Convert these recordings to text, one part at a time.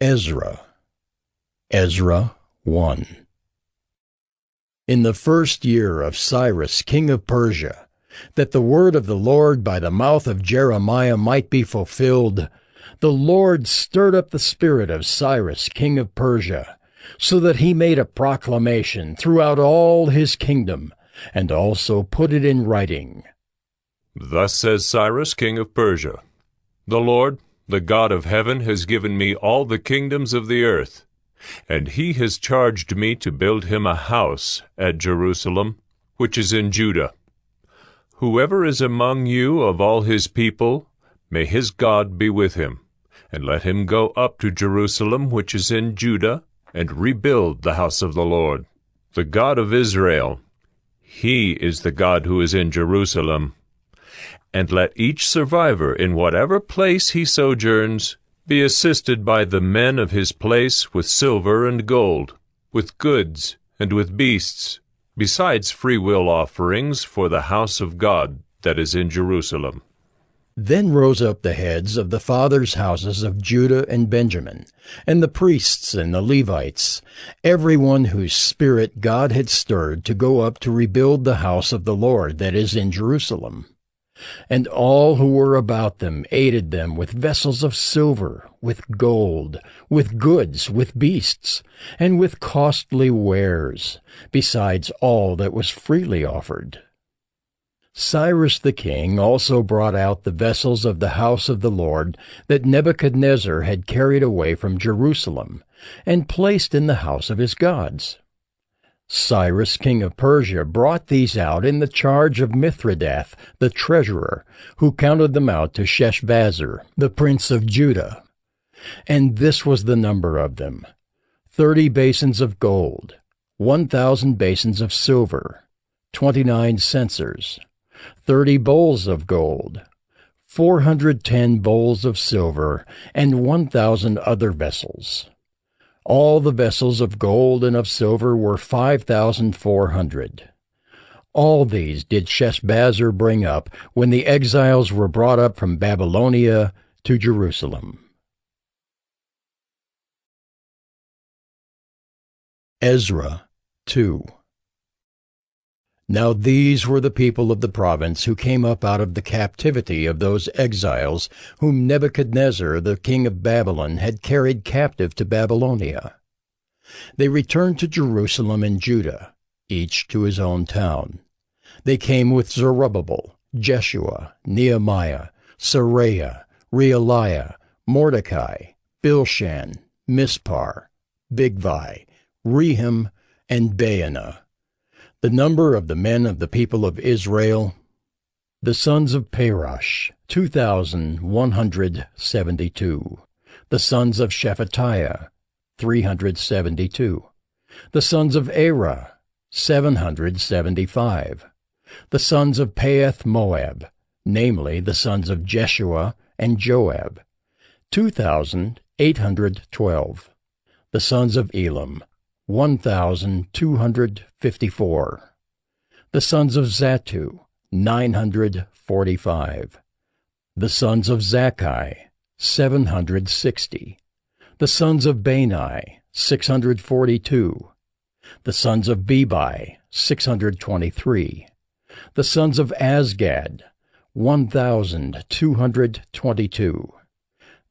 Ezra. Ezra 1. In the first year of Cyrus king of Persia, that the word of the Lord by the mouth of Jeremiah might be fulfilled, the Lord stirred up the spirit of Cyrus king of Persia, so that he made a proclamation throughout all his kingdom, and also put it in writing. Thus says Cyrus king of Persia, The Lord, the God of heaven, has given me all the kingdoms of the earth, and he has charged me to build him a house at Jerusalem, which is in Judah. Whoever is among you of all his people, may his God be with him, and let him go up to Jerusalem, which is in Judah, and rebuild the house of the Lord, the God of Israel. He is the God who is in Jerusalem. And let each survivor in whatever place he sojourns be assisted by the men of his place with silver and gold, with goods and with beasts, besides freewill offerings for the house of God that is in Jerusalem. Then rose up the heads of the fathers' houses of Judah and Benjamin, and the priests and the Levites, every one whose spirit God had stirred to go up to rebuild the house of the Lord that is in Jerusalem. And all who were about them aided them with vessels of silver, with gold, with goods, with beasts, and with costly wares, besides all that was freely offered. Cyrus the king also brought out the vessels of the house of the Lord that Nebuchadnezzar had carried away from Jerusalem, and placed in the house of his gods. Cyrus king of Persia brought these out in the charge of Mithridath the treasurer, who counted them out to Sheshbazzar, the prince of Judah. And this was the number of them: 30 basins of gold, 1,000 basins of silver, 29 censers, 30 bowls of gold, 410 bowls of silver, and 1,000 other vessels. All the vessels of gold and of silver were 5,400. All these did Sheshbazzar bring up when the exiles were brought up from Babylonia to Jerusalem. Ezra 2. Now these were the people of the province who came up out of the captivity of those exiles whom Nebuchadnezzar the king of Babylon had carried captive to Babylonia. They returned to Jerusalem and Judah, each to his own town. They came with Zerubbabel, Jeshua, Nehemiah, Seraiah, Realiah, Mordecai, Bilshan, Mispar, Bigvai, Rehum, and Baanah. The number of the men of the people of Israel, the sons of Parosh, 2,172. The sons of Shephatiah, 372. The sons of Era, 775. The sons of Paeth Moab, namely the sons of Jeshua and Joab, 2,812. The sons of Elam, 1,254. The sons of Zattu, 945. The sons of Zakkai, 760. The sons of Bani, 642. The sons of Bebai, 623. The sons of Azgad, 1,222.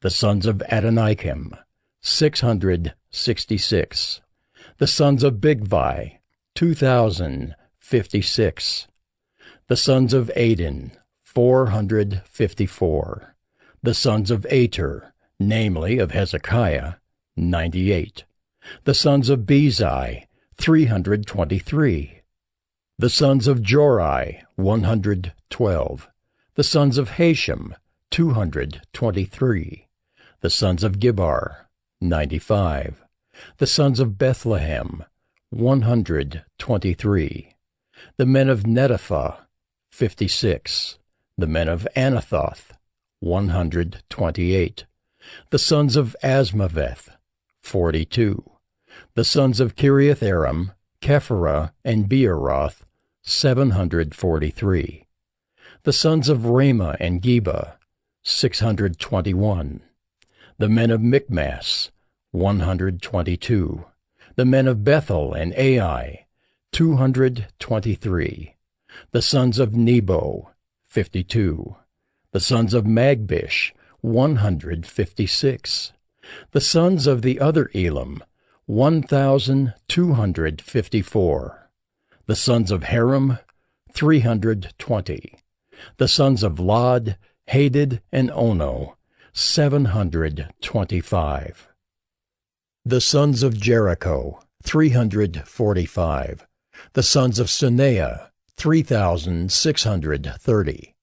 The sons of Adonikim, 666. The sons of Bigvai, 2,056. The sons of Adin, 454. The sons of Ater, namely of Hezekiah, 98. The sons of Bezai, 323. The sons of Jorai, 112. The sons of Hashem, 223. The sons of Gibbar, 95. The sons of Bethlehem, 123. The men of Netophah, 56. The men of Anathoth, 128. The sons of Asmaveth, 42. The sons of Kiriath-Aram, Kephirah, and Beeroth, 743. The sons of Ramah and Geba, 621. The men of Michmas, 122. The men of Bethel and Ai, 223. The sons of Nebo, 52. The sons of Magbish, 156. The sons of the other Elam, 1,254. The sons of Haram, 320. The sons of Lod, Hadid, and Ono, 725. The sons of Jericho, 345. The sons of Suneah, 3,630.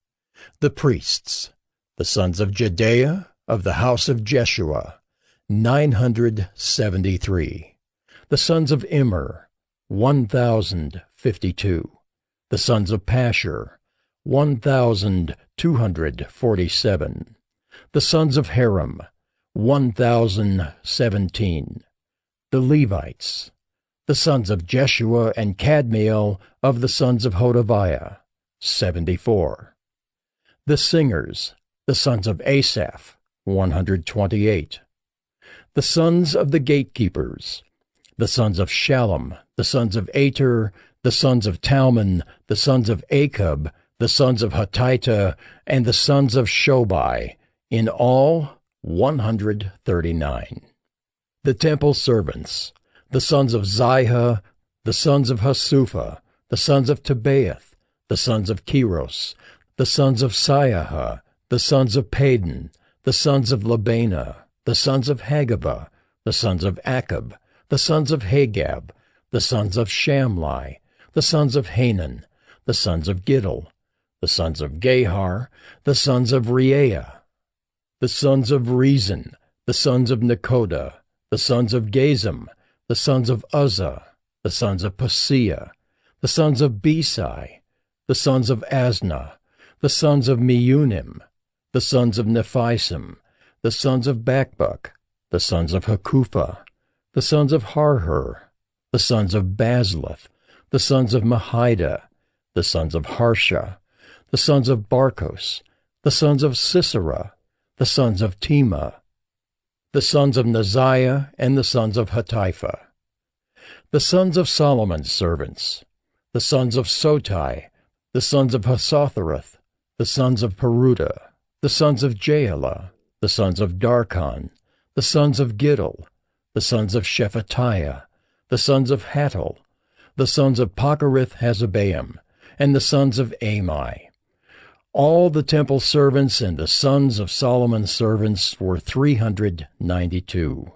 The priests, the sons of Jedaiah, of the house of Jeshua, 973. The sons of Immer, 1,052. The sons of Pashur, 1,247. The sons of Haram, 1,017. The Levites, the sons of Jeshua and Kadmiel of the sons of Hodaviah, 74. The singers, the sons of Asaph, 128. The sons of the gatekeepers, the sons of Shallum, the sons of Ater, the sons of Talmon, the sons of Akub, the sons of Hatita, and the sons of Shobai, in all 139. The temple servants, the sons of Ziha, the sons of Hasupha, the sons of Tebaoth, the sons of Keros, the sons of Siaha, the sons of Padon, the sons of Labana, the sons of Hagabah, the sons of Akab, the sons of Hagab, the sons of Shamlai, the sons of Hanan, the sons of Giddel, the sons of Gahar, the sons of Reaiah, the sons of Rezin, the sons of Nekoda, the sons of Gazam, the sons of Uzzah, the sons of Paseah, the sons of Besai, the sons of Asnah, the sons of Meunim, the sons of Nephisim, the sons of Bakbuk, the sons of Hakupha, the sons of Harhur, the sons of Bazluth, the sons of Mahida, the sons of Harsha, the sons of Barkos, the sons of Sisera, the sons of Tema, the sons of Neziah, and the sons of Hatipha. The sons of Solomon's servants, the sons of Sotai, the sons of Hasothereth, the sons of Peruda, the sons of Jaala, the sons of Darkon, the sons of Giddel, the sons of Shephatiah, the sons of Hattil, the sons of Pochereth-Hazzebaim, and the sons of Amai. All the temple servants and the sons of Solomon's servants were 392.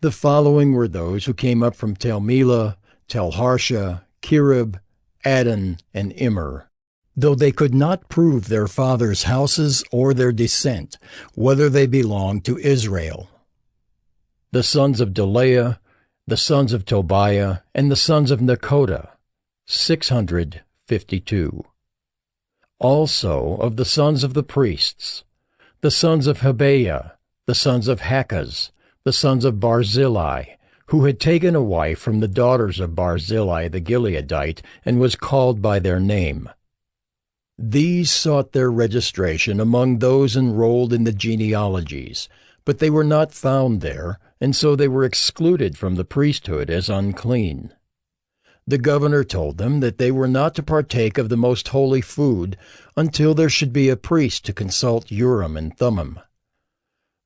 The following were those who came up from Tel-Melah, Tel-Harsha, Kirib, Adon, and Immer, though they could not prove their fathers' houses or their descent, whether they belonged to Israel. The sons of Delaiah, the sons of Tobiah, and the sons of Nekoda, 652. Also of the sons of the priests, the sons of Habeah, the sons of Hakaz, the sons of Barzillai, who had taken a wife from the daughters of Barzillai the Gileadite, and was called by their name. These sought their registration among those enrolled in the genealogies, but they were not found there, and so they were excluded from the priesthood as unclean. The governor told them that they were not to partake of the most holy food until there should be a priest to consult Urim and Thummim.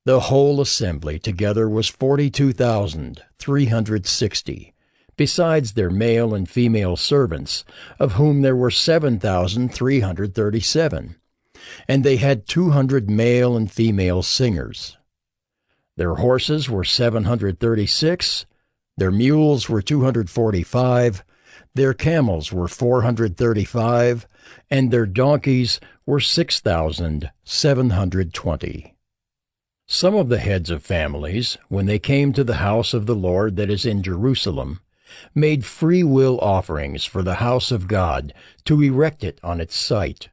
The whole assembly together was 42,360, besides their male and female servants, of whom there were 7,337, and they had 200 male and female singers. Their horses were 736, their mules were 245, their camels were 435, and their donkeys were 6,720. Some of the heads of families, when they came to the house of the Lord that is in Jerusalem, made free will offerings for the house of God to erect it on its site.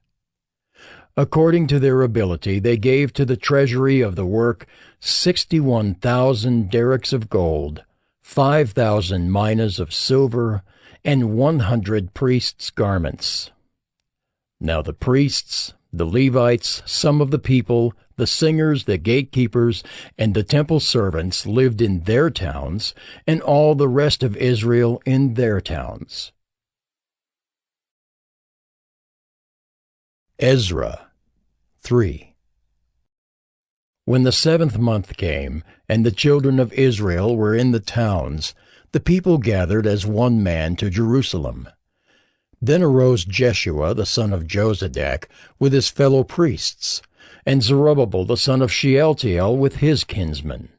According to their ability, they gave to the treasury of the work 61,000 derricks of gold, 5,000 minas of silver, and 100 priests' garments. Now the priests, The Levites, some of the people, the singers, the gatekeepers, and the temple servants lived in their towns, and all the rest of Israel in their towns. Ezra 3. When the 7th month came, and the children of Israel were in the towns, the people gathered as one man to Jerusalem. Then arose Jeshua the son of Jozadak with his fellow priests, and Zerubbabel the son of Shealtiel with his kinsmen.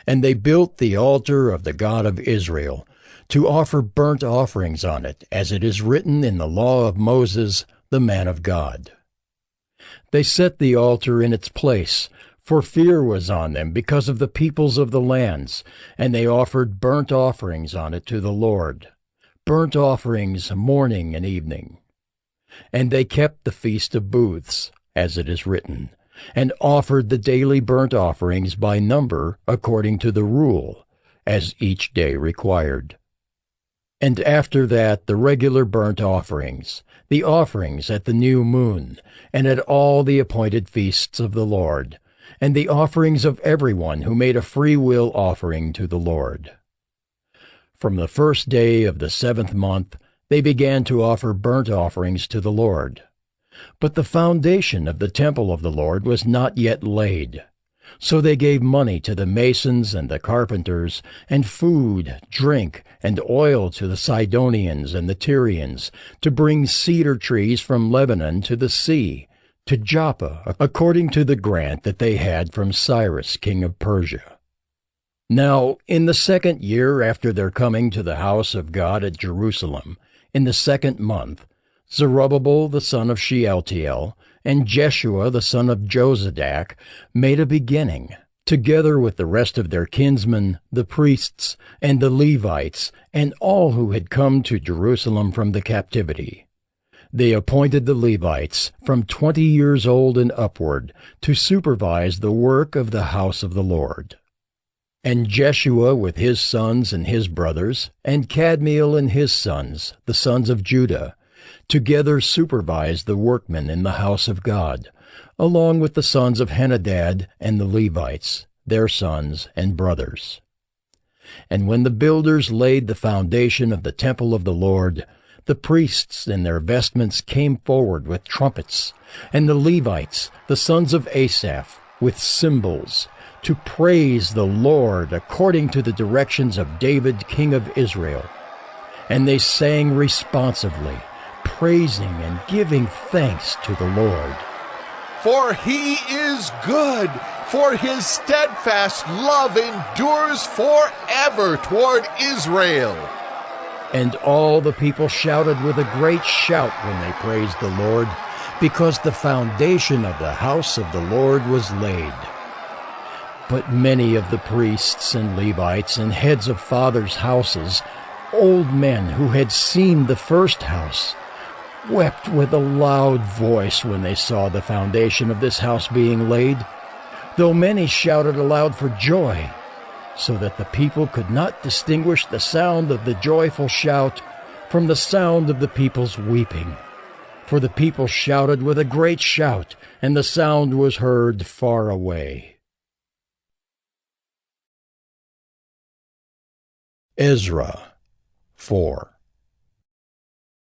And they built the altar of the God of Israel, to offer burnt offerings on it, as it is written in the law of Moses, the man of God. They set the altar in its place, for fear was on them because of the peoples of the lands, and they offered burnt offerings on it to the Lord, burnt offerings morning and evening. And they kept the Feast of Booths, as it is written, and offered the daily burnt offerings by number according to the rule, as each day required. And after that the regular burnt offerings, the offerings at the new moon, and at all the appointed feasts of the Lord, and the offerings of everyone who made a free will offering to the Lord. From the first day of the 7th month they began to offer burnt offerings to the Lord. But the foundation of the temple of the Lord was not yet laid. So they gave money to the masons and the carpenters, and food, drink, and oil to the Sidonians and the Tyrians, to bring cedar trees from Lebanon to the sea, to Joppa, according to the grant that they had from Cyrus king of Persia. Now, in the 2nd year after their coming to the house of God at Jerusalem, in the 2nd month, Zerubbabel the son of Shealtiel, and Jeshua the son of Jozadak made a beginning, together with the rest of their kinsmen, the priests, and the Levites, and all who had come to Jerusalem from the captivity. They appointed the Levites from 20 years old and upward to supervise the work of the house of the Lord. And Jeshua with his sons and his brothers, and Kadmiel and his sons, the sons of Judah, together supervised the workmen in the house of God, along with the sons of Henadad and the Levites, their sons and brothers. And when the builders laid the foundation of the temple of the Lord, the priests in their vestments came forward with trumpets, and the Levites, the sons of Asaph, with cymbals, to praise the Lord according to the directions of David king of Israel. And they sang responsively, praising and giving thanks to the Lord. For he is good, for his steadfast love endures forever toward Israel. And all the people shouted with a great shout when they praised the Lord, because the foundation of the house of the Lord was laid. But many of the priests and Levites and heads of fathers' houses, old men who had seen the first house, wept with a loud voice when they saw the foundation of this house being laid, though many shouted aloud for joy, so that the people could not distinguish the sound of the joyful shout from the sound of the people's weeping. For the people shouted with a great shout, and the sound was heard far away. Ezra 4.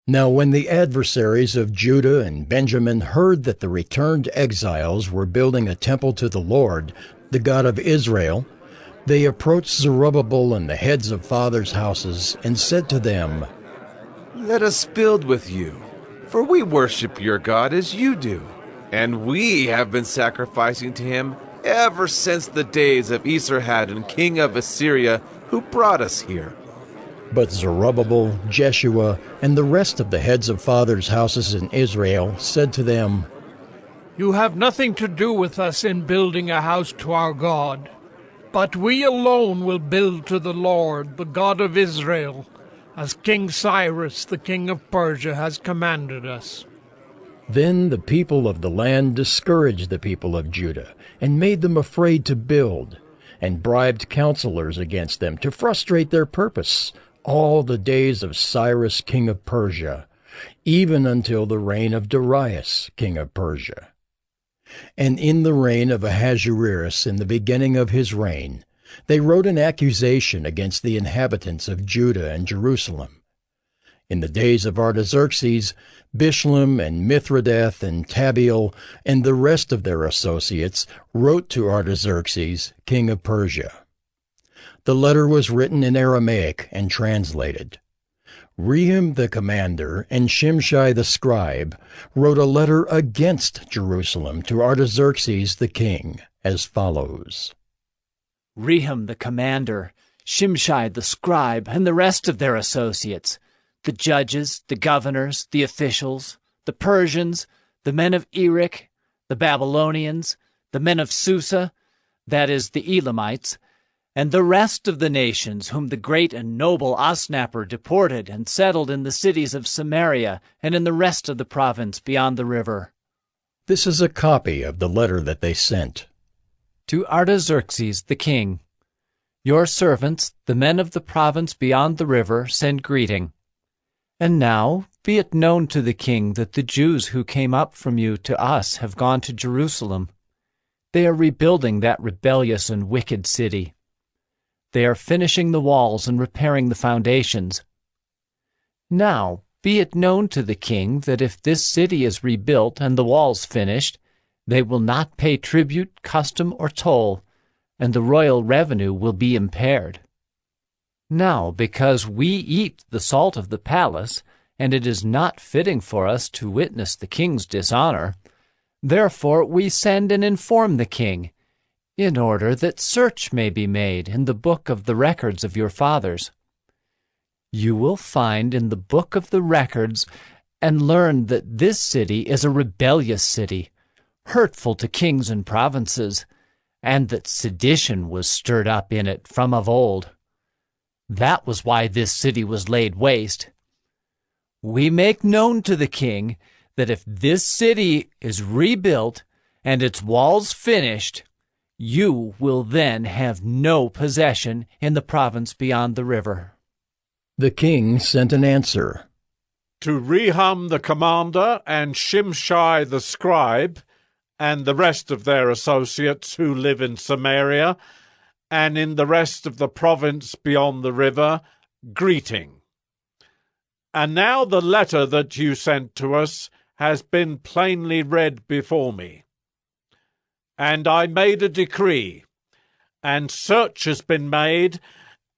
Now when the adversaries of Judah and Benjamin heard that the returned exiles were building a temple to the Lord, the God of Israel, they approached Zerubbabel and the heads of fathers' houses, and said to them, Let us build with you, for we worship your God as you do, and we have been sacrificing to him ever since the days of Esarhaddon, king of Assyria, who brought us here. But Zerubbabel, Jeshua, and the rest of the heads of fathers' houses in Israel said to them, You have nothing to do with us in building a house to our God, but we alone will build to the Lord, the God of Israel, as King Cyrus, the king of Persia, has commanded us. Then the people of the land discouraged the people of Judah, and made them afraid to build, and bribed counselors against them to frustrate their purpose all the days of Cyrus king of Persia, even until the reign of Darius, king of Persia. And in the reign of Ahasuerus, in the beginning of his reign, they wrote an accusation against the inhabitants of Judah and Jerusalem. In the days of Artaxerxes, Bishlam and Mithridath and Tabeel and the rest of their associates wrote to Artaxerxes, king of Persia. The letter was written in Aramaic and translated. Rehum the commander and Shimshai the scribe wrote a letter against Jerusalem to Artaxerxes the king, as follows. Rehum the commander, Shimshai the scribe, and the rest of their associates, the judges, the governors, the officials, the Persians, the men of Erech, the Babylonians, the men of Susa, that is, the Elamites, and the rest of the nations whom the great and noble Osnapper deported and settled in the cities of Samaria and in the rest of the province beyond the river. This is a copy of the letter that they sent. To Artaxerxes the king, your servants, the men of the province beyond the river, send greeting. And now be it known to the king that the Jews who came up from you to us have gone to Jerusalem. They are rebuilding that rebellious and wicked city. They are finishing the walls and repairing the foundations. Now be it known to the king that if this city is rebuilt and the walls finished, they will not pay tribute, custom, or toll, and the royal revenue will be impaired. Now, because we eat the salt of the palace, and it is not fitting for us to witness the king's dishonor, therefore we send and inform the king, in order that search may be made in the book of the records of your fathers. You will find in the book of the records and learn that this city is a rebellious city, hurtful to kings and provinces, and that sedition was stirred up in it from of old. That was why this city was laid waste. We make known to the king that if this city is rebuilt and its walls finished, you will then have no possession in the province beyond the river. The king sent an answer. To Rehum the commander and Shimshai the scribe, and the rest of their associates who live in Samaria, and in the rest of the province beyond the river, greeting. And now the letter that you sent to us has been plainly read before me. And I made a decree, and search has been made,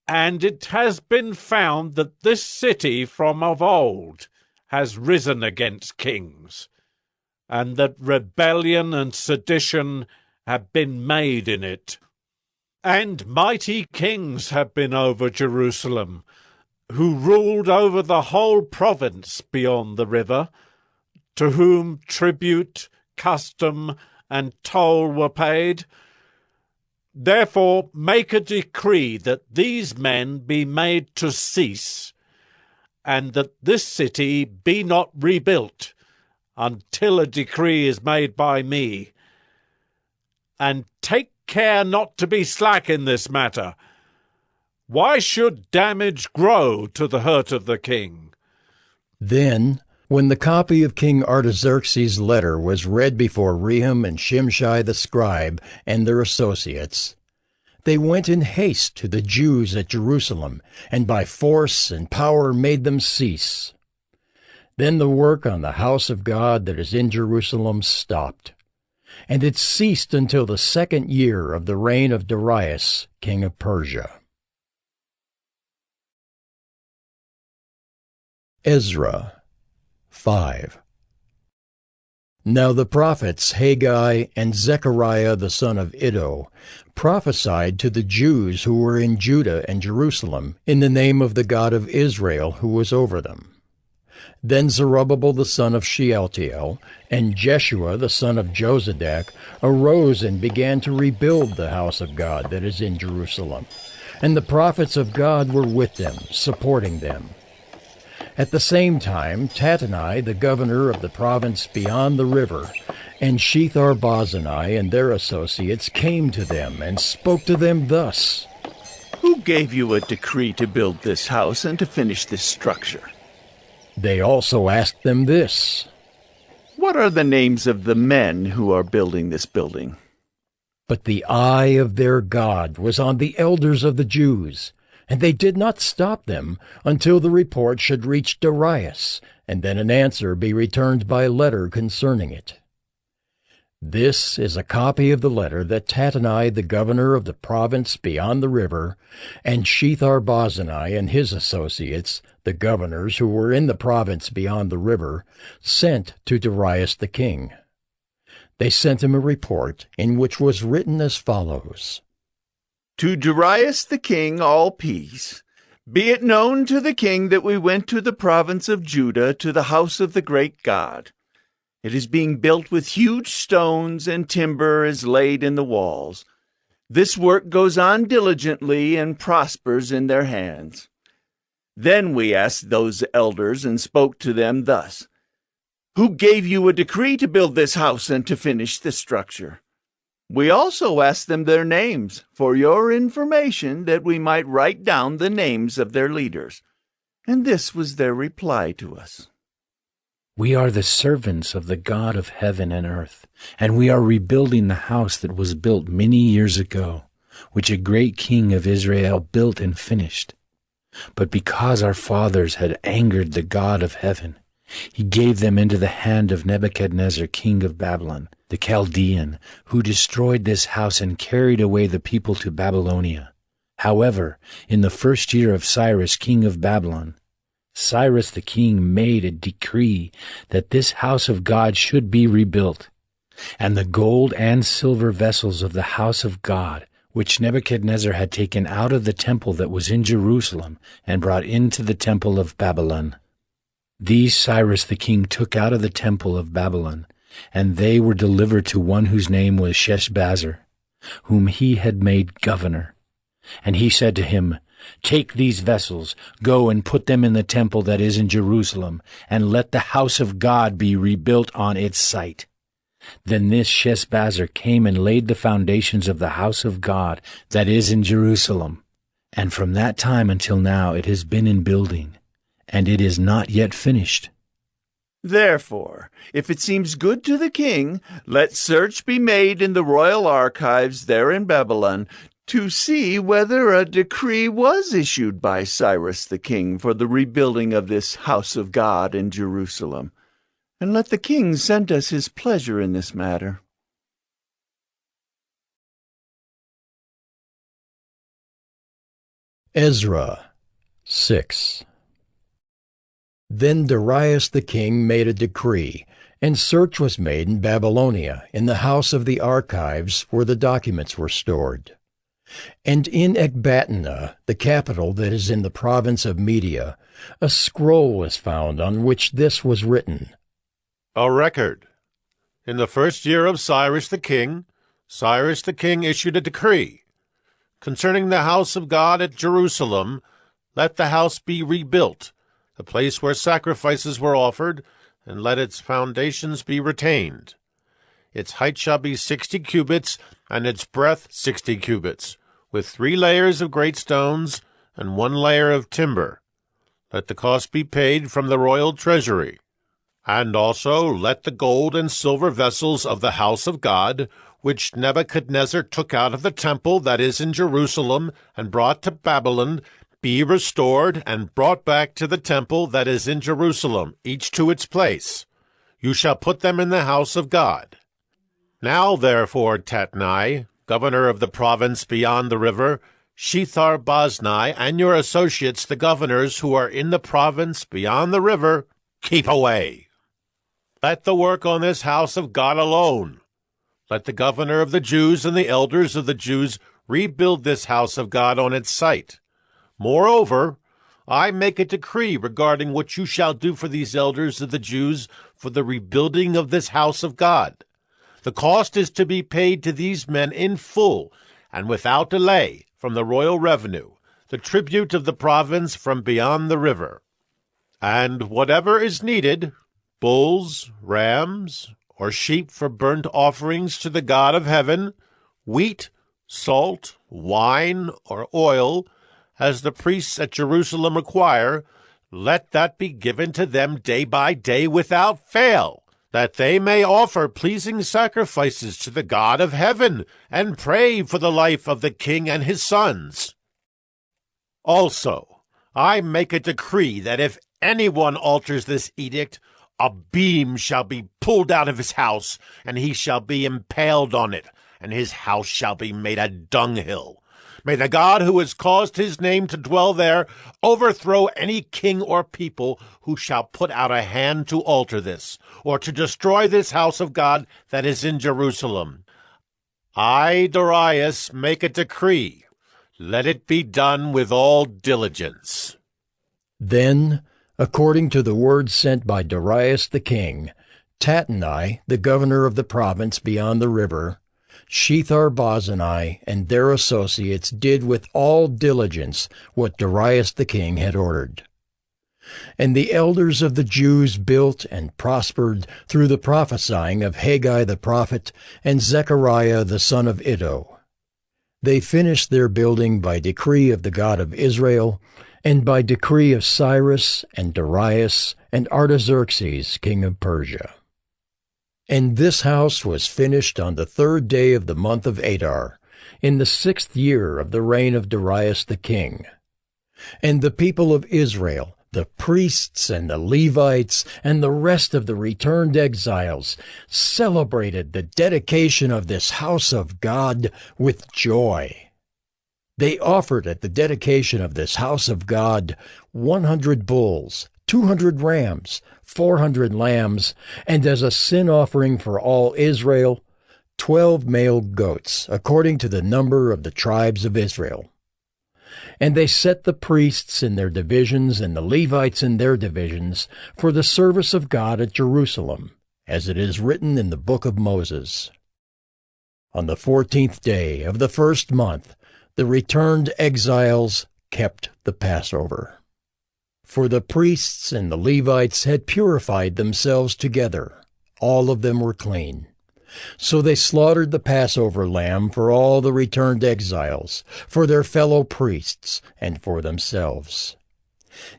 and it has been found that this city from of old has risen against kings, and that rebellion and sedition have been made in it. And mighty kings have been over Jerusalem, who ruled over the whole province beyond the river, to whom tribute, custom, and toll were paid. Therefore make a decree that these men be made to cease, and that this city be not rebuilt until a decree is made by me. And take care not to be slack in this matter. Why should damage grow to the hurt of the king? Then, when the copy of King Artaxerxes' letter was read before Rehum and Shimshai the scribe and their associates, they went in haste to the Jews at Jerusalem, and by force and power made them cease. Then the work on the house of God that is in Jerusalem stopped, and it ceased until the 2nd year of the reign of Darius, king of Persia. Ezra 5. Now the prophets Haggai and Zechariah the son of Iddo prophesied to the Jews who were in Judah and Jerusalem in the name of the God of Israel who was over them. Then Zerubbabel the son of Shealtiel and Jeshua the son of Jozadak arose and began to rebuild the house of God that is in Jerusalem, and the prophets of God were with them, supporting them. At the same time, Tattenai, the governor of the province beyond the river, and Shethar-Bozenai and their associates came to them and spoke to them thus. Who gave you a decree to build this house and to finish this structure? They also asked them this: What are the names of the men who are building this building? But the eye of their God was on the elders of the Jews, and they did not stop them until the report should reach Darius, and then an answer be returned by letter concerning it. This is a copy of the letter that Tattenai, the governor of the province beyond the river, and Shethar-boznai and his associates, the governors who were in the province beyond the river, sent to Darius the king. They sent him a report in which was written as follows: To Darius the king, all peace. Be it known to the king that we went to the province of Judah, to the house of the great God. It is being built with huge stones, and timber is laid in the walls. This work goes on diligently and prospers in their hands. Then we asked those elders and spoke to them thus: Who gave you a decree to build this house and to finish this structure? We also asked them their names, for your information, that we might write down the names of their leaders. And this was their reply to us: We are the servants of the God of heaven and earth, and we are rebuilding the house that was built many years ago, which a great king of Israel built and finished. But because our fathers had angered the God of heaven, he gave them into the hand of Nebuchadnezzar, king of Babylon, the Chaldean, who destroyed this house and carried away the people to Babylonia. However, in the first year of Cyrus, king of Babylon, Cyrus the king made a decree that this house of God should be rebuilt, and the gold and silver vessels of the house of God, which Nebuchadnezzar had taken out of the temple that was in Jerusalem and brought into the temple of Babylon. These Cyrus the king took out of the temple of Babylon, and they were delivered to one whose name was Sheshbazzar, whom he had made governor. And he said to him, Take these vessels, go and put them in the temple that is in Jerusalem, and let the house of God be rebuilt on its site. Then this Sheshbazzar came and laid the foundations of the house of God that is in Jerusalem. And from that time until now it has been in building, and it is not yet finished. Therefore, if it seems good to the king, let search be made in the royal archives there in Babylon, to see whether a decree was issued by Cyrus the king for the rebuilding of this house of God in Jerusalem. And let the king send us his pleasure in this matter. Ezra 6. Then Darius the king made a decree, and search was made in Babylonia, in the house of the archives where the documents were stored. And in Ecbatana, the capital that is in the province of Media, a scroll was found on which this was written: A record. In the first year of Cyrus the king issued a decree. Concerning the house of God at Jerusalem, let the house be rebuilt, the place where sacrifices were offered, and let its foundations be retained. Its height shall be 60 cubits, and its breadth 60 cubits, with 3 layers of great stones and 1 layer of timber. Let the cost be paid from the royal treasury. And also let the gold and silver vessels of the house of God, which Nebuchadnezzar took out of the temple that is in Jerusalem and brought to Babylon, be restored and brought back to the temple that is in Jerusalem, each to its place. You shall put them in the house of God. Now, therefore, Tattenai, governor of the province beyond the river, Shethar-boznai, and your associates, the governors who are in the province beyond the river, keep away. Let the work on this house of God alone. Let the governor of the Jews and the elders of the Jews rebuild this house of God on its site. Moreover, I make a decree regarding what you shall do for these elders of the Jews for the rebuilding of this house of God. The cost is to be paid to these men in full and without delay from the royal revenue, the tribute of the province from beyond the river. And whatever is needed, bulls, rams, or sheep for burnt offerings to the God of heaven, wheat, salt, wine, or oil, as the priests at Jerusalem require, let that be given to them day by day without fail, that they may offer pleasing sacrifices to the God of heaven, and pray for the life of the king and his sons. Also, I make a decree that if anyone alters this edict, a beam shall be pulled out of his house, and he shall be impaled on it, and his house shall be made a dunghill. May the God who has caused his name to dwell there overthrow any king or people who shall put out a hand to alter this, or to destroy this house of God that is in Jerusalem. I, Darius, make a decree. Let it be done with all diligence. Then, according to the word sent by Darius the king, Tattenai, the governor of the province beyond the river, Shethar-bozenai and their associates did with all diligence what Darius the king had ordered. And the elders of the Jews built and prospered through the prophesying of Haggai the prophet and Zechariah the son of Iddo. They finished their building by decree of the God of Israel, and by decree of Cyrus and Darius and Artaxerxes king of Persia. And this house was finished on the 3rd day of the month of Adar, in the 6th year of the reign of Darius the king. And the people of Israel, the priests and the Levites, and the rest of the returned exiles, celebrated the dedication of this house of God with joy. They offered at the dedication of this house of God 100 bulls, 200 rams, 400 lambs, and as a sin offering for all Israel, 12 male goats, according to the number of the tribes of Israel. And they set the priests in their divisions and the Levites in their divisions for the service of God at Jerusalem, as it is written in the book of Moses. On the 14th day of the 1st month, the returned exiles kept the Passover. For the priests and the Levites had purified themselves together. All of them were clean. So they slaughtered the Passover lamb for all the returned exiles, for their fellow priests, and for themselves.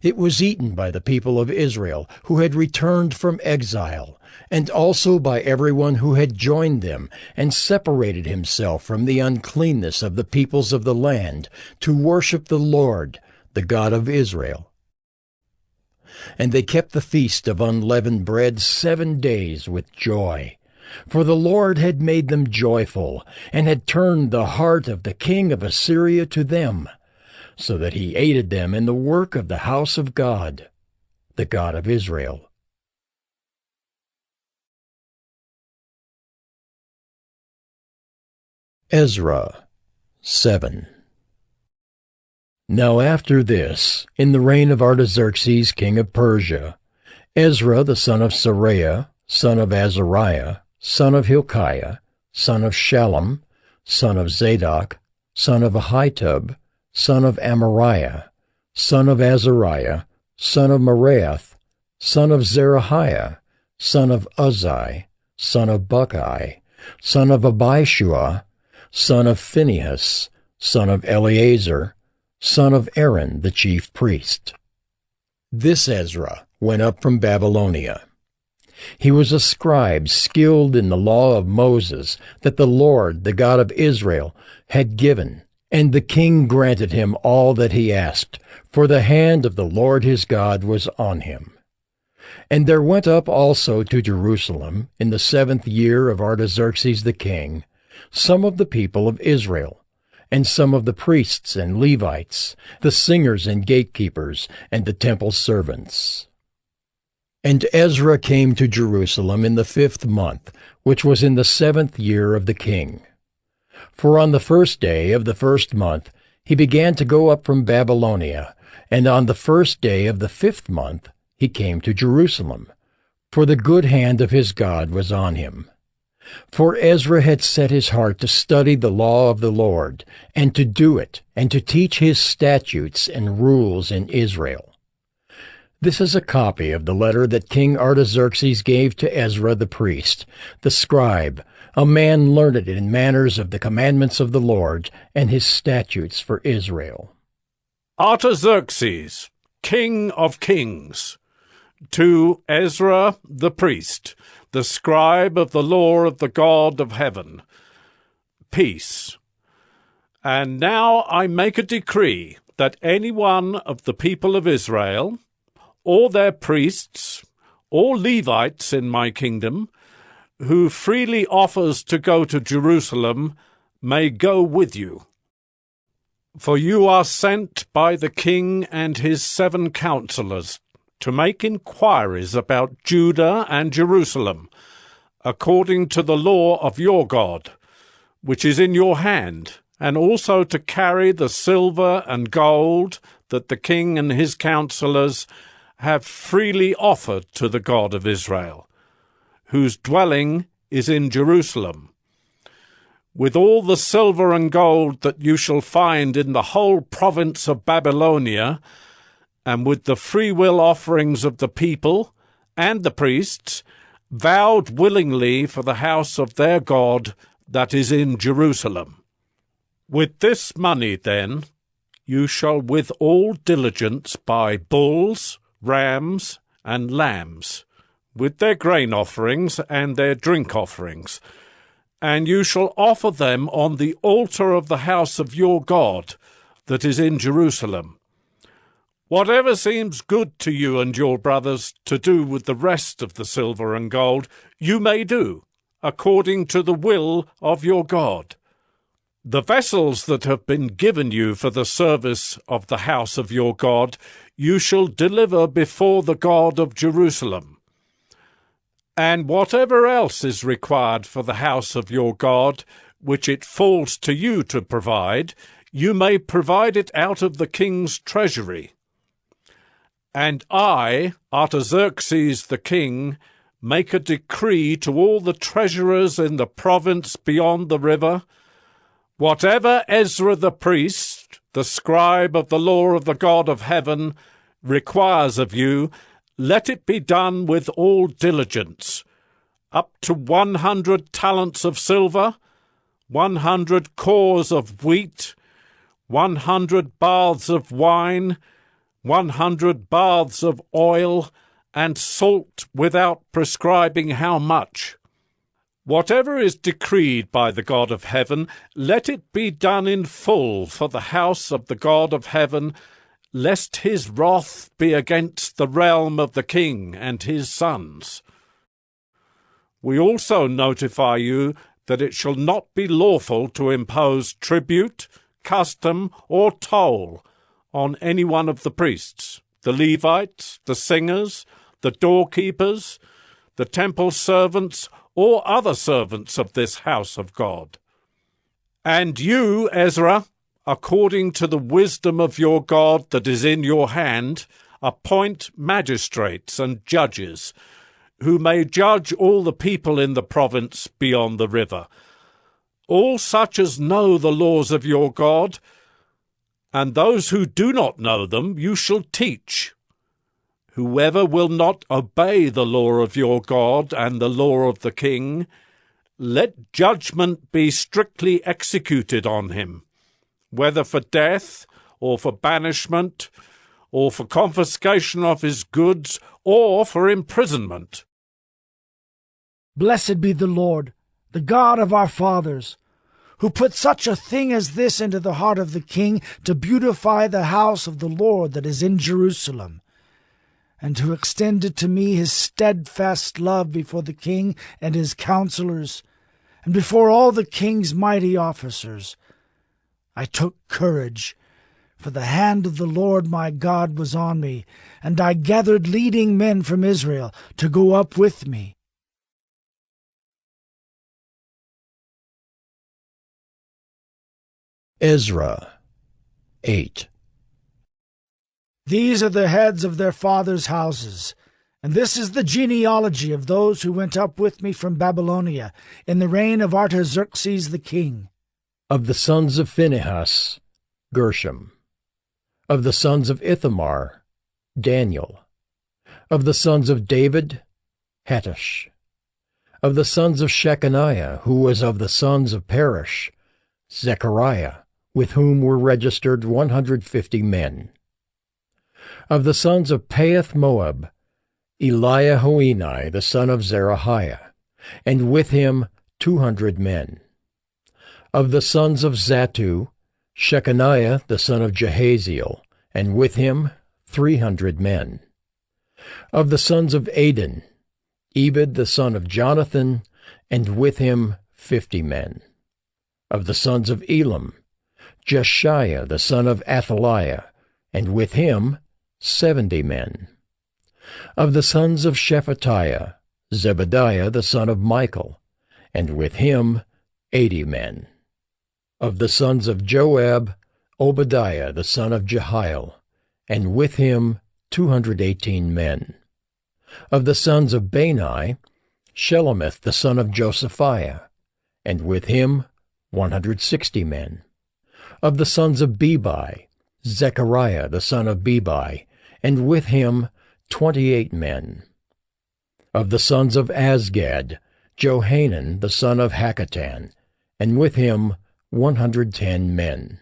It was eaten by the people of Israel who had returned from exile, and also by everyone who had joined them and separated himself from the uncleanness of the peoples of the land to worship the Lord, the God of Israel. And they kept the feast of unleavened bread 7 days with joy. For the Lord had made them joyful, and had turned the heart of the king of Assyria to them, so that he aided them in the work of the house of God, the God of Israel. Ezra 7. Now after this, in the reign of Artaxerxes king of Persia, Ezra the son of Seraiah, son of Azariah, son of Hilkiah, son of Shallum, son of Zadok, son of Ahitub, son of Amariah, son of Azariah, son of Meraioth, son of Zerahiah, son of Uzzi, son of Buckai, son of Abishua, son of Phinehas, son of Eleazar, son of Aaron the chief priest. This Ezra went up from Babylonia. He was a scribe skilled in the law of Moses that the Lord, the God of Israel, had given, and the king granted him all that he asked, for the hand of the Lord his God was on him. And there went up also to Jerusalem, in the 7th year of Artaxerxes the king, some of the people of Israel, and some of the priests and Levites, the singers and gatekeepers, and the temple servants. And Ezra came to Jerusalem in the 5th month, which was in the 7th year of the king. For on the 1st day of the 1st month he began to go up from Babylonia, and on the 1st day of the 5th month he came to Jerusalem, for the good hand of his God was on him. For Ezra had set his heart to study the law of the Lord, and to do it, and to teach his statutes and rules in Israel. This is a copy of the letter that King Artaxerxes gave to Ezra the priest, the scribe, a man learned in manners of the commandments of the Lord and his statutes for Israel. Artaxerxes, King of Kings, to Ezra the priest, the scribe of the law of the God of heaven, peace. And now I make a decree that any one of the people of Israel, or their priests, or Levites in my kingdom, who freely offers to go to Jerusalem, may go with you. For you are sent by the king and his 7 counselors to make inquiries about Judah and Jerusalem, according to the law of your God, which is in your hand, and also to carry the silver and gold that the king and his counselors have freely offered to the God of Israel, whose dwelling is in Jerusalem, with all the silver and gold that you shall find in the whole province of Babylonia, and with the freewill offerings of the people and the priests, vowed willingly for the house of their God that is in Jerusalem. With this money, then, you shall with all diligence buy bulls, rams, and lambs, with their grain offerings and their drink offerings, and you shall offer them on the altar of the house of your God that is in Jerusalem. Whatever seems good to you and your brothers to do with the rest of the silver and gold, you may do, according to the will of your God. The vessels that have been given you for the service of the house of your God, you shall deliver before the God of Jerusalem. And whatever else is required for the house of your God, which it falls to you to provide, you may provide it out of the king's treasury. And I, Artaxerxes the king, make a decree to all the treasurers in the province beyond the river, whatever Ezra the priest, the scribe of the law of the God of heaven, requires of you, let it be done with all diligence, up to 100 talents of silver, 100 cores of wheat, 100 baths of wine, 100 baths of oil, and salt without prescribing how much. Whatever is decreed by the God of heaven, let it be done in full for the house of the God of heaven, lest his wrath be against the realm of the king and his sons. We also notify you that it shall not be lawful to impose tribute, custom, or toll on any one of the priests, the Levites, the singers, the doorkeepers, the temple servants, or other servants of this house of God. And you, Ezra, according to the wisdom of your God that is in your hand, appoint magistrates and judges, who may judge all the people in the province beyond the river, all such as know the laws of your God, and those who do not know them you shall teach. Whoever will not obey the law of your God and the law of the king, let judgment be strictly executed on him, whether for death, or for banishment, or for confiscation of his goods, or for imprisonment. Blessed be the Lord, the God of our fathers, who put such a thing as this into the heart of the king, to beautify the house of the Lord that is in Jerusalem, and to extend to me his steadfast love before the king and his counselors, and before all the king's mighty officers. I took courage, for the hand of the Lord my God was on me, and I gathered leading men from Israel to go up with me. Ezra 8. These are the heads of their fathers' houses, and this is the genealogy of those who went up with me from Babylonia in the reign of Artaxerxes the king. Of the sons of Phinehas, Gershom. Of the sons of Ithamar, Daniel. Of the sons of David, Hattush. Of the sons of Shechaniah, who was of the sons of Perish, Zechariah, with whom were registered 150 men. Of the sons of Pahath-Moab, Eliahoenai the son of Zerahiah, and with him 200 men. Of the sons of Zattu, Shechaniah the son of Jehaziel, and with him 300 men. Of the sons of Adin, Ebed the son of Jonathan, and with him 50 men. Of the sons of Elam, Jeshiah the son of Athaliah, and with him 70 men. Of the sons of Shephatiah, Zebadiah the son of Michael, and with him 80 men. Of the sons of Joab, Obadiah the son of Jehiel, and with him 218 men. Of the sons of Bani, Shelomith the son of Josephiah, and with him 160 men. Of the sons of Bebai, Zechariah the son of Bebai, and with him 28 men. Of the sons of Azgad, Johanan the son of Hakatan, and with him 110 men.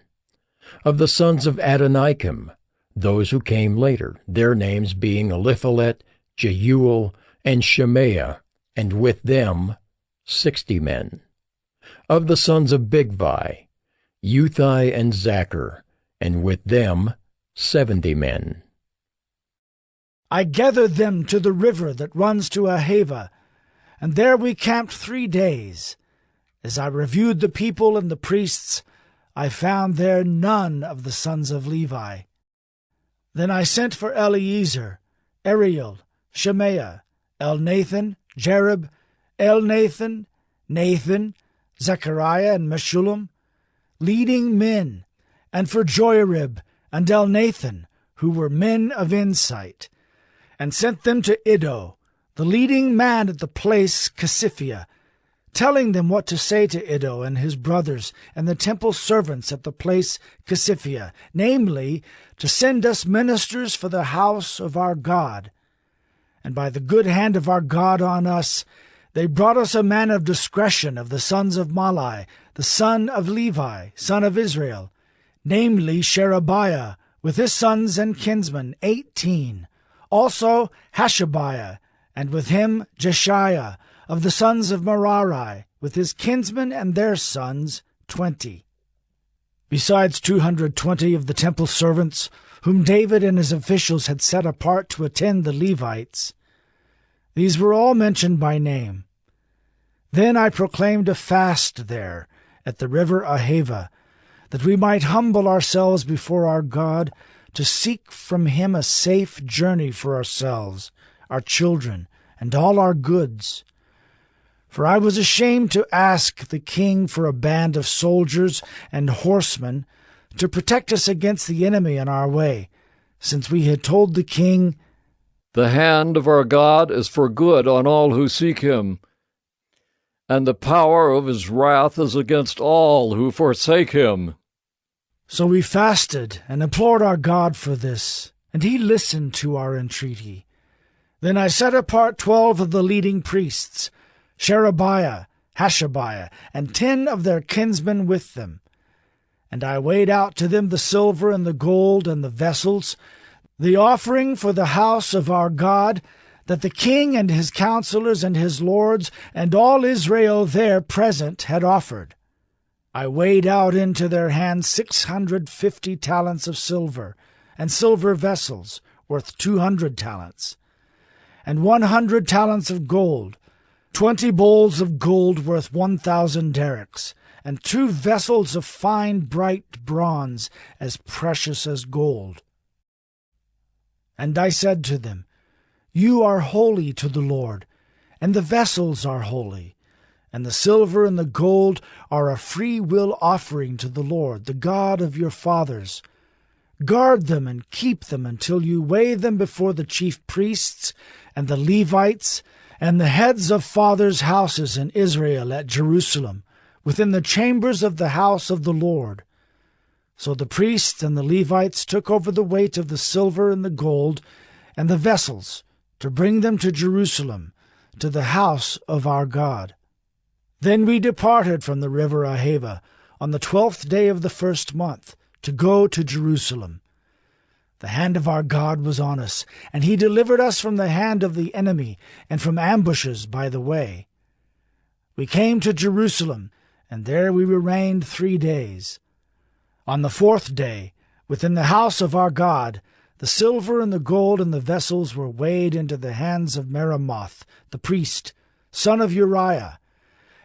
Of the sons of Adonikam, those who came later, their names being Eliphalet, Jeuel, and Shemaiah, and with them 60 men. Of the sons of Bigvai, Uthai and Zachar, and with them 70 men. I gathered them to the river that runs to Ahava, and there we camped 3 days. As I reviewed the people and the priests, I found there none of the sons of Levi. Then I sent for Eleazar, Ariel, Shemaiah, Elnathan, Jerib, Elnathan, Nathan, Zechariah, and Meshullam, leading men, and for Joiarib and Elnathan, who were men of insight, and sent them to Iddo, the leading man at the place Casiphia, telling them what to say to Iddo and his brothers and the temple servants at the place Casiphia, namely, to send us ministers for the house of our God. And by the good hand of our God on us, they brought us a man of discretion of the sons of Malai, the son of Levi, son of Israel, namely Sherebiah, with his sons and kinsmen 18, also Hashabiah, and with him Jeshiah, of the sons of Merari, with his kinsmen and their sons 20. Besides 220 of the temple servants, whom David and his officials had set apart to attend the Levites. These were all mentioned by name. Then I proclaimed a fast there, at the river Ahava, that we might humble ourselves before our God, to seek from him a safe journey for ourselves, our children, and all our goods. For I was ashamed to ask the king for a band of soldiers and horsemen to protect us against the enemy on our way, since we had told the king, "The hand of our God is for good on all who seek him, and the power of his wrath is against all who forsake him." So we fasted and implored our God for this, and he listened to our entreaty. Then I set apart 12 of the leading priests, Sherebiah, Hashabiah, and 10 of their kinsmen with them. And I weighed out to them the silver and the gold and the vessels, the offering for the house of our God, that the king and his counselors and his lords and all Israel there present had offered. I weighed out into their hands 650 talents of silver, and silver vessels worth 200 talents, and 100 talents of gold, 20 bowls of gold worth 1,000 derricks, and 2 vessels of fine bright bronze as precious as gold. And I said to them, You are holy to the Lord, and the vessels are holy, and the silver and the gold are a free will offering to the Lord, the God of your fathers. Guard them and keep them until you weigh them before the chief priests and the Levites and the heads of fathers' houses in Israel at Jerusalem, within the chambers of the house of the Lord. So the priests and the Levites took over the weight of the silver and the gold and the vessels to bring them to Jerusalem, to the house of our God. Then we departed from the river Ahava on the 12th day of the 1st month to go to Jerusalem. The hand of our God was on us, and he delivered us from the hand of the enemy and from ambushes by the way. We came to Jerusalem, and there we remained 3 days. On the 4th day, within the house of our God, the silver and the gold and the vessels were weighed into the hands of Meremoth, the priest, son of Uriah,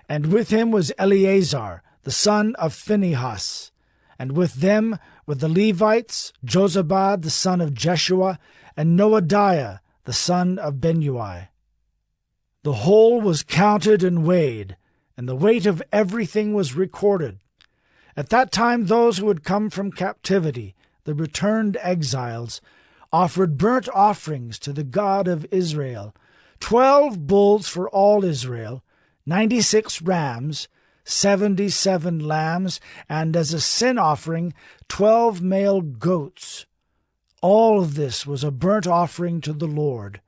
and with him was Eleazar, the son of Phinehas, and with them were the Levites, Jozabad, the son of Jeshua, and Noadiah, the son of Benui. The whole was counted and weighed, and the weight of everything was recorded. At that time those who had come from captivity, the returned exiles, offered burnt offerings to the God of Israel, 12 bulls for all Israel, 96 rams, 77 lambs, and as a sin offering 12 male goats. All of this was a burnt offering to the Lord.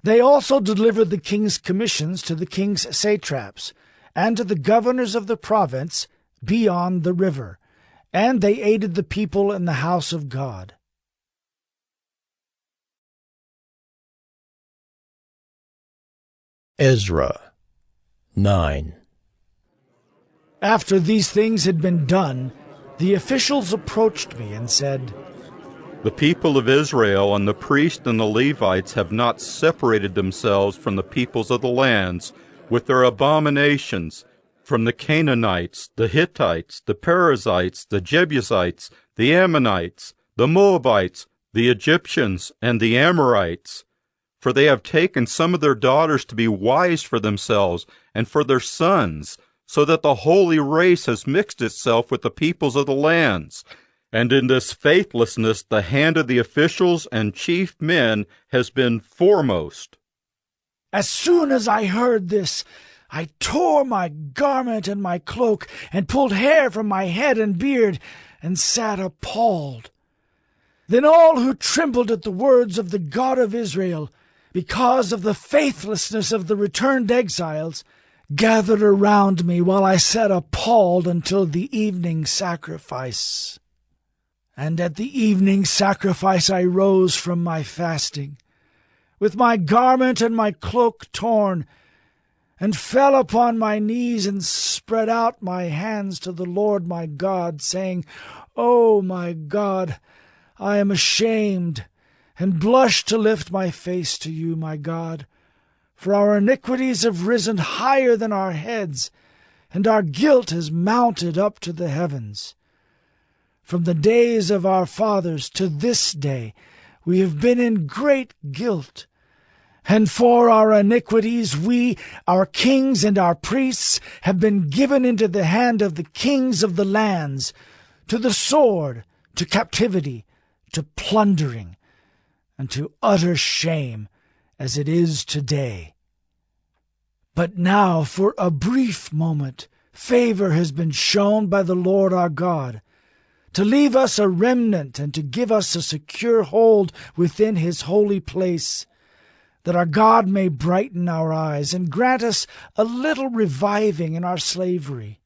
They also delivered the king's commissions to the king's satraps, and to the governors of the province beyond the river, and they aided the people in the house of God. Ezra 9. After these things had been done, the officials approached me and said, The people of Israel and the priests and the Levites have not separated themselves from the peoples of the lands with their abominations, from the Canaanites, the Hittites, the Perizzites, the Jebusites, the Ammonites, the Moabites, the Egyptians, and the Amorites. For they have taken some of their daughters to be wives for themselves and for their sons, so that the holy race has mixed itself with the peoples of the lands. And in this faithlessness the hand of the officials and chief men has been foremost. As soon as I heard this, I tore my garment and my cloak, and pulled hair from my head and beard, and sat appalled. Then all who trembled at the words of the God of Israel, because of the faithlessness of the returned exiles, gathered around me while I sat appalled until the evening sacrifice. And at the evening sacrifice I rose from my fasting, with my garment and my cloak torn, and fell upon my knees and spread out my hands to the Lord my God, saying, O my God, I am ashamed, and blush to lift my face to you, my God. For our iniquities have risen higher than our heads, and our guilt has mounted up to the heavens. From the days of our fathers to this day we have been in great guilt. And for our iniquities we, our kings and our priests, have been given into the hand of the kings of the lands, to the sword, to captivity, to plundering, and to utter shame, as it is today. But now, for a brief moment, favor has been shown by the Lord our God, to leave us a remnant and to give us a secure hold within his holy place, that our God may brighten our eyes and grant us a little reviving in our slavery.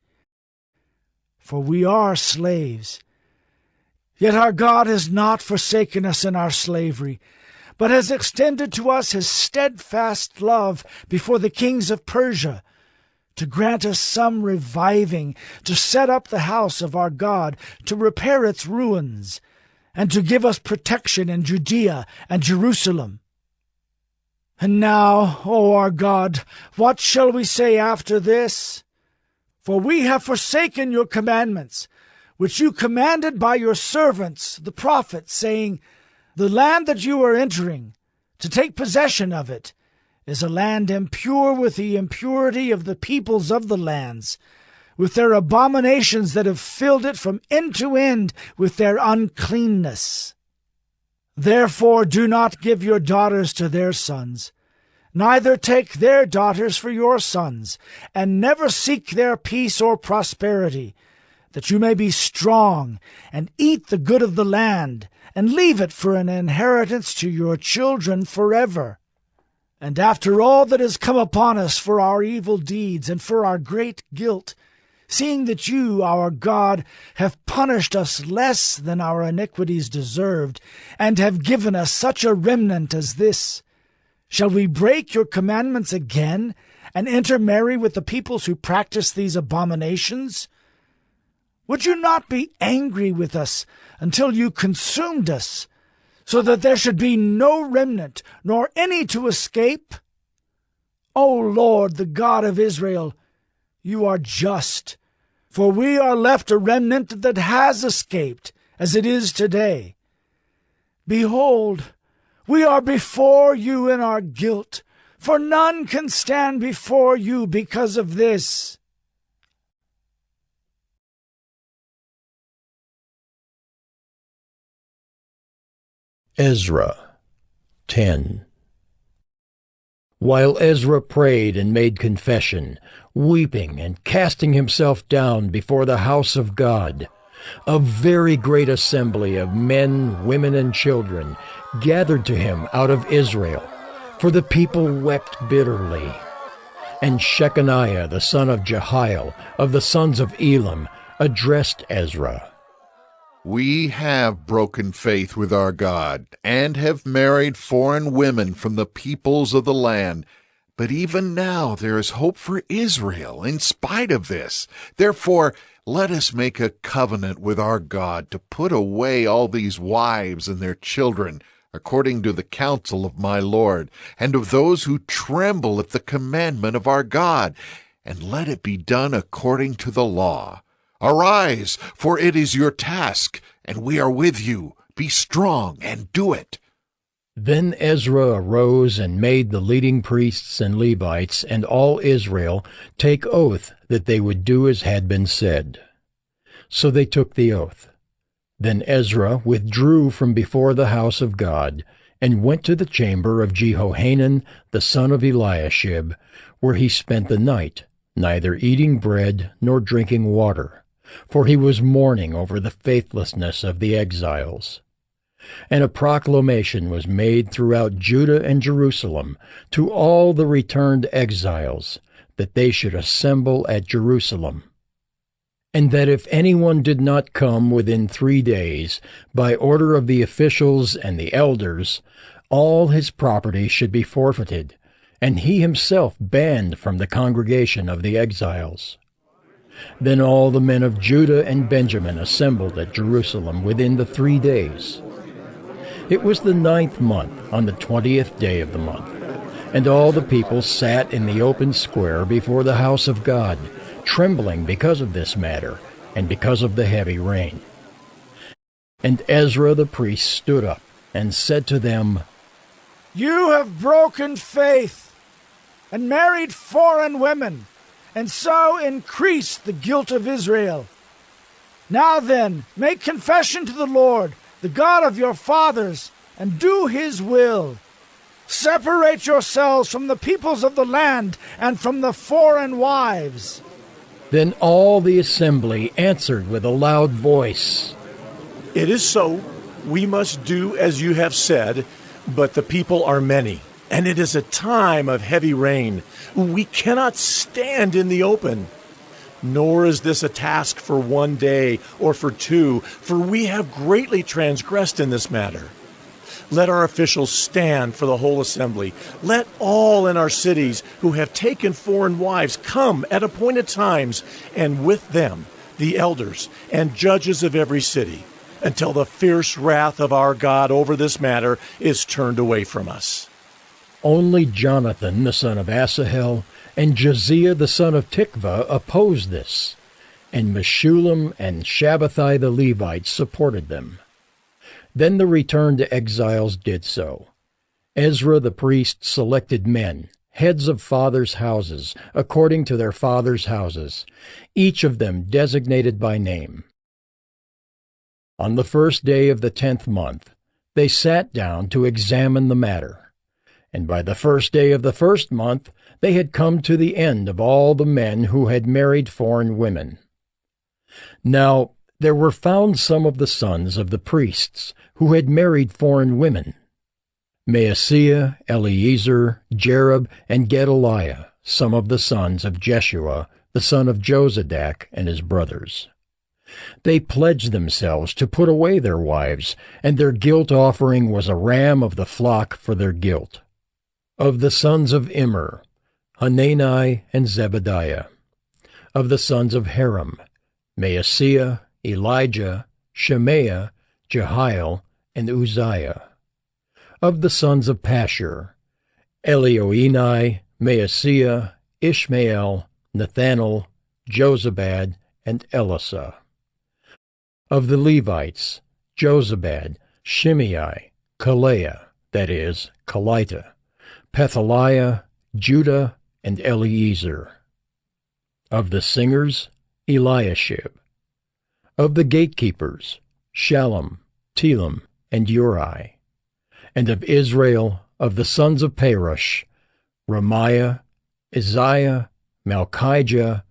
For we are slaves. Yet our God has not forsaken us in our slavery, but has extended to us his steadfast love before the kings of Persia, to grant us some reviving, to set up the house of our God, to repair its ruins, and to give us protection in Judea and Jerusalem. And now, O our God, what shall we say after this? For we have forsaken your commandments, which you commanded by your servants, the prophets, saying, The land that you are entering, to take possession of it, is a land impure with the impurity of the peoples of the lands, with their abominations that have filled it from end to end with their uncleanness. Therefore do not give your daughters to their sons, neither take their daughters for your sons, and never seek their peace or prosperity, that you may be strong, and eat the good of the land, and leave it for an inheritance to your children forever. And after all that has come upon us for our evil deeds and for our great guilt, seeing that you, our God, have punished us less than our iniquities deserved, and have given us such a remnant as this? Shall we break your commandments again, and intermarry with the peoples who practice these abominations? Would you not be angry with us until you consumed us, so that there should be no remnant, nor any to escape? O Lord, the God of Israel, you are just, for we are left a remnant that has escaped, as it is today. Behold, we are before you in our guilt, for none can stand before you because of this. Ezra 10. While Ezra prayed and made confession, weeping and casting himself down before the house of God, a very great assembly of men, women, and children gathered to him out of Israel, for the people wept bitterly. And Shechaniah the son of Jehiel, of the sons of Elam, addressed Ezra. We have broken faith with our God, and have married foreign women from the peoples of the land. But even now there is hope for Israel in spite of this. Therefore, let us make a covenant with our God to put away all these wives and their children, according to the counsel of my Lord, and of those who tremble at the commandment of our God, and let it be done according to the law. Arise, for it is your task, and we are with you. Be strong and do it. Then Ezra arose and made the leading priests and Levites and all Israel take oath that they would do as had been said. So they took the oath. Then Ezra withdrew from before the house of God, and went to the chamber of Jehohanan the son of Eliashib, where he spent the night, neither eating bread nor drinking water, for he was mourning over the faithlessness of the exiles. And a proclamation was made throughout Judah and Jerusalem to all the returned exiles, that they should assemble at Jerusalem, and that if anyone did not come within 3 days, by order of the officials and the elders, all his property should be forfeited, and he himself banned from the congregation of the exiles. Then all the men of Judah and Benjamin assembled at Jerusalem within the 3 days. It was the 9th month, on the 20th day of the month, and all the people sat in the open square before the house of God, trembling because of this matter, and because of the heavy rain. And Ezra the priest stood up, and said to them, You have broken faith, and married foreign women, and so increased the guilt of Israel. Now then, make confession to the Lord, the God of your fathers, and do his will. Separate yourselves from the peoples of the land and from the foreign wives. Then all the assembly answered with a loud voice, It is so. We must do as you have said, but the people are many, and it is a time of heavy rain. We cannot stand in the open. Nor is this a task for 1 day or for 2, for we have greatly transgressed in this matter. Let our officials stand for the whole assembly. Let all in our cities who have taken foreign wives come at appointed times, and with them the elders and judges of every city, until the fierce wrath of our God over this matter is turned away from us. Only Jonathan the son of Asahel and Josiah the son of Tikvah opposed this, and Meshullam and Shabbathai the Levites supported them. Then the returned exiles did so. Ezra the priest selected men, heads of fathers' houses, according to their fathers' houses, each of them designated by name. On the 1st day of the 10th month, they sat down to examine the matter. And by the 1st day of the 1st month, they had come to the end of all the men who had married foreign women. Now there were found some of the sons of the priests who had married foreign women: Maaseiah, Eleazar, Jerub, and Gedaliah, some of the sons of Jeshua, the son of Josadak, and his brothers. They pledged themselves to put away their wives, and their guilt offering was a ram of the flock for their guilt. Of the sons of Immer, Hanani and Zebediah. Of the sons of Haram, Maaseiah, Elijah, Shemaiah, Jehiel, and Uzziah. Of the sons of Pashur, Elioenai, Maaseiah, Ishmael, Nethanel, Jozabad, and Elisah. Of the Levites, Jozabad, Shimei, Kaleah, that is, Kelita, Pethaliah, Judah, and Eliezer. Of the singers, Eliashib. Of the gatekeepers, Shallum, Telem, and Uri. And of Israel, of the sons of Perush, Ramiah, Isaiah, Malchijah,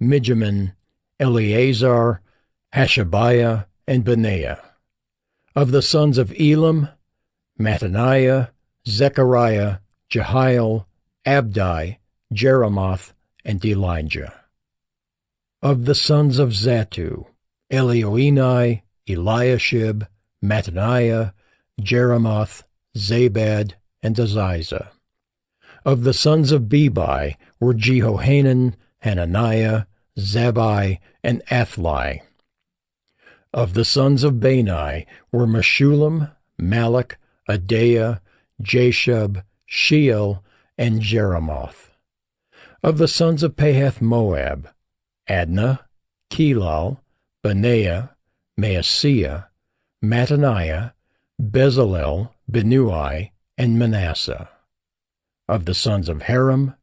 Mijamin, Eleazar, Hashabiah, and Benaiah. Of the sons of Elam, Mattaniah, Zechariah, Jehiel, Abdi, Jeremoth, and Elijah. Of the sons of Zattu, Elioenai, Eliashib, Mattaniah, Jeremoth, Zabad, and Aziza. Of the sons of Bebai were Jehohanan, Hananiah, Zabai, and Athli. Of the sons of Bani were Meshullam, Malach, Adaiah, Jashub, Sheol, and Jeremoth. Of the sons of Pahath-Moab, Adnah, Kelal, Benaiah, Maaseiah, Mattaniah, Bezalel, Benui, and Manasseh. Of the sons of Haram,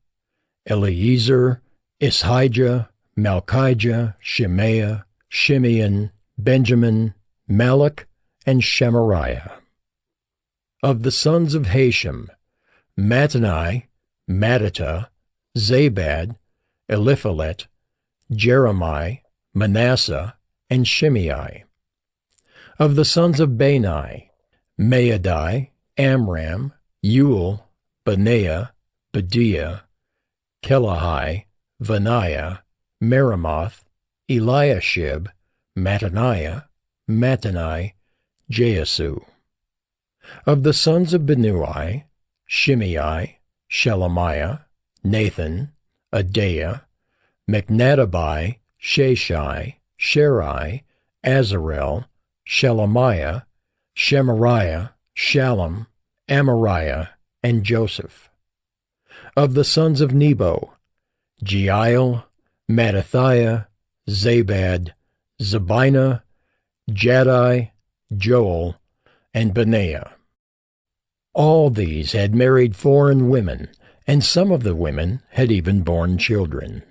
Eliezer, Ishijah, Malchijah, Shemaiah, Shimeon, Benjamin, Malach, and Shemariah. Of the sons of Hashem, Mattani, Mattitah, Zabad, Eliphalet, Jeremiah, Manasseh, and Shimei. Of the sons of Bani, Maadai, Amram, Uel, Benaiah, Bediah, Kelahai, Vaniah, Meremoth, Eliashib, Mattaniah, Mattani, Jeasu. Of the sons of Benui, Shimei, Shelemiah, Nathan, Adaiah, Mechnadabai, Sheshai, Sherai, Azarel, Shelemiah, Shemariah, Shallum, Amariah, and Joseph. Of the sons of Nebo, Jeiel, Mattathiah, Zabad, Zabina, Jaddai, Joel, and Benaiah. All these had married foreign women, and some of the women had even borne children.